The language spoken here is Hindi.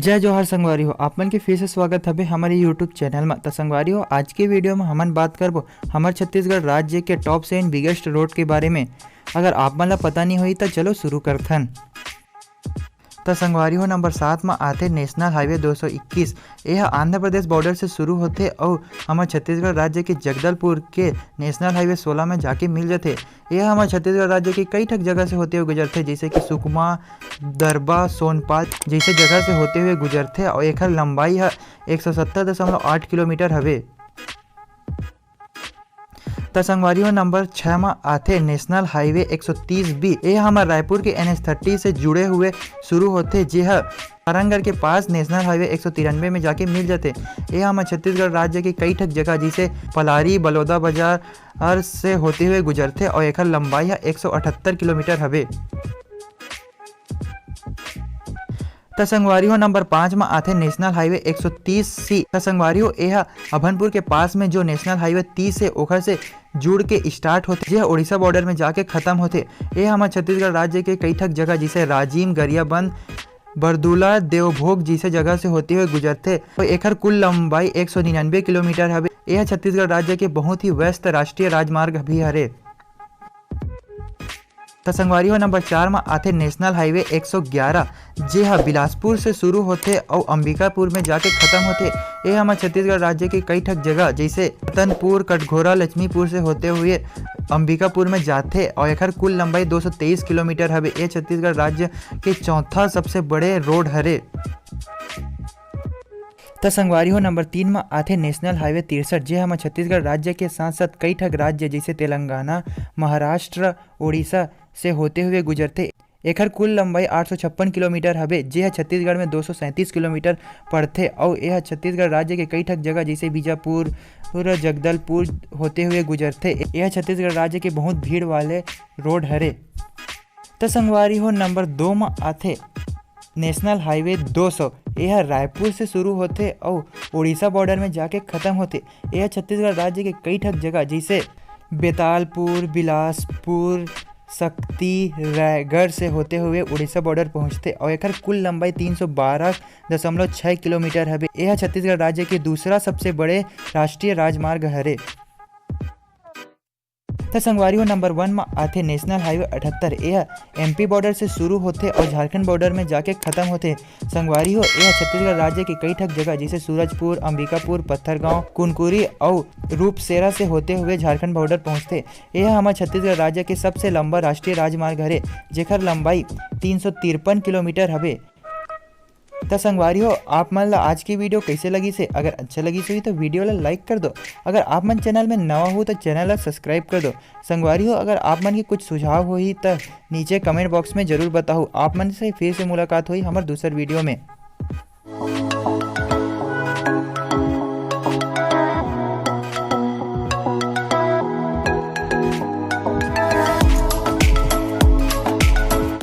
जय जोहार संगवारी हो। आप मन के फिर से स्वागत है हमारे यूट्यूब चैनल में। तो संगवारी हो, आज के वीडियो में हमन बात करबो हमारे छत्तीसगढ़ राज्य के टॉप 7 बिगेस्ट रोड के बारे में। अगर आप मन ला पता नहीं हुई तो चलो शुरू करथन। तो संगवारी हो, नंबर 7 में आते नेशनल हाईवे 221। यह आंध्र प्रदेश बॉर्डर से शुरू होते और हमारे छत्तीसगढ़ राज्य के जगदलपुर के नेशनल हाईवे 16 में जाके मिल जाते। यह हमारे छत्तीसगढ़ राज्य की कई ठक जगह से होते हुए गुजरते, जैसे कि सुकमा, दरबा, सोनपाल जैसे जगह से होते हुए गुजरते और एकर लंबाई है 170.8 किलोमीटर हवे। तो संगवारी हो, नंबर 6 में आते नेशनल हाईवे 130B। यह हमारे रायपुर के NH30 से जुड़े हुए शुरू होते, यह सारंगगढ़ के पास नेशनल हाईवे 193 में जाके मिल जाते। यह हमारे छत्तीसगढ़ राज्य की कई ठक जगह जैसे पलारी, बलौदा बाजार से होते हुए गुजरते और एकर लंबाई है 178 किलोमीटर हवे। तो संगवारी हो, नंबर 5 में आते नेशनल हाईवे 130C। तो संगवारी हो, यह अभनपुर के पास में जो नेशनल हाईवे 30 है ओखर से जुड़ के स्टार्ट होते, यह उड़ीसा बॉर्डर में जाके खत्म होते। यह हमारे छत्तीसगढ़ राज्य के कई ठक जगह जैसे राजिम, गरियाबंद, बरदुला, देवभोग जैसे जगह से होते हुए गुजरते और एकर कुल लंबाई 199 किलोमीटर हवे। यह छत्तीसगढ़ राज्य के बहुत ही व्यस्त राष्ट्रीय राजमार्ग भी हरे। तो संगवारी हो, नंबर 4 में आते नेशनल हाईवे 111। जे बिलासपुर से शुरू होते और अंबिकापुर में जाके खत्म होते। यह हमारे छत्तीसगढ़ राज्य की कई ठक जगह जैसे रतनपुर, कटघोरा, लक्ष्मीपुर से होते हुए अंबिकापुर में जाते और एकर कुल लंबाई 223 किलोमीटर हवे। यह छत्तीसगढ़ राज्य के चौथा सबसे बड़े रोड हरे। तो संगवारी हो, नंबर 3 में आते नेशनल हाईवे 63। जे हमारे छत्तीसगढ़ राज्य के साथ साथ कई ठक राज्य जैसे तेलंगाना, महाराष्ट्र, उड़ीसा से होते हुए गुजरते। एकर कुल लंबाई 856 किलोमीटर हवे। जे छत्तीसगढ़ में 237 किलोमीटर पड़ते और यह छत्तीसगढ़ राज्य के कई ठक जगह जैसे बीजापुर, जगदलपुर होते हुए गुजरते। यह छत्तीसगढ़ राज्य के बहुत भीड़ वाले रोड हरे। तो संगवारी हो, नंबर 2 में आते नेशनल हाईवे 200। यह रायपुर से शुरू होते और उड़ीसा बॉर्डर में जाके खत्म होते। यह छत्तीसगढ़ राज्य के कई ठक जगह जैसे बेतालपुर, बिलासपुर, शक्ति, रायगढ़ से होते हुए उड़ीसा बॉर्डर पहुंचते और एकर कुल लंबाई 312.6 किलोमीटर हवे। यह छत्तीसगढ़ राज्य के दूसरा सबसे बड़े राष्ट्रीय राजमार्ग हरे। तो संगवारी हो, नंबर 1 में आते नेशनल हाईवे 78। यह MP बॉर्डर से शुरू होते और झारखंड बॉर्डर में जाके खत्म होते। संगवारी हो, यह छत्तीसगढ़ राज्य की कई ठक जगह जैसे सूरजपुर, अंबिकापुर, पत्थरगांव, कुनकुरी और रूपसेरा से होते हुए झारखंड बॉर्डर पहुंचते। यह हमारे छत्तीसगढ़ राज्य के सबसे लंबा राष्ट्रीय राजमार्ग हरे, जेकर लंबाई 353 किलोमीटर हवे। तो संगवारी हो, आप मन ला आज की वीडियो कैसे लगी से? अगर अच्छा लगी से तो वीडियो ला लाइक कर दो। अगर आप मन चैनल में नवा हो तो चैनल ला सब्सक्राइब कर दो। संगवारी हो, अगर आप मन के कुछ सुझाव होही तो नीचे कमेंट बॉक्स में जरूर बताओ। आप मन से फिर से मुलाकात हुई हमारे दूसर वीडियो में।